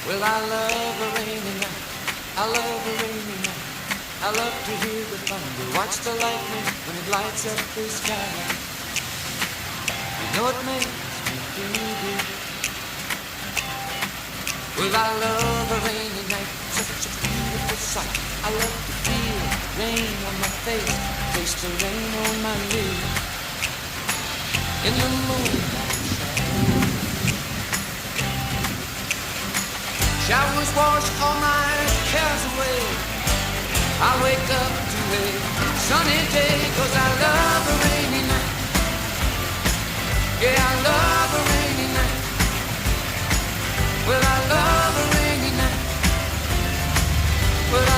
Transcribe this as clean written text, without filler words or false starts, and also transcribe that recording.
Well, I love a rainy night. I love a rainy night. I love to hear the thunder, watch the lightning when it lights up the sky. You know it makes me feel good. Well, I love a rainy night, such a beautiful sight. I love to feel rain on my face, taste the rain on my lips. In the moonlight showers wash all my cares away. I wake up to a sunny day, 'cause I love a rainy night. Yeah, I love a rainy night. Well, I love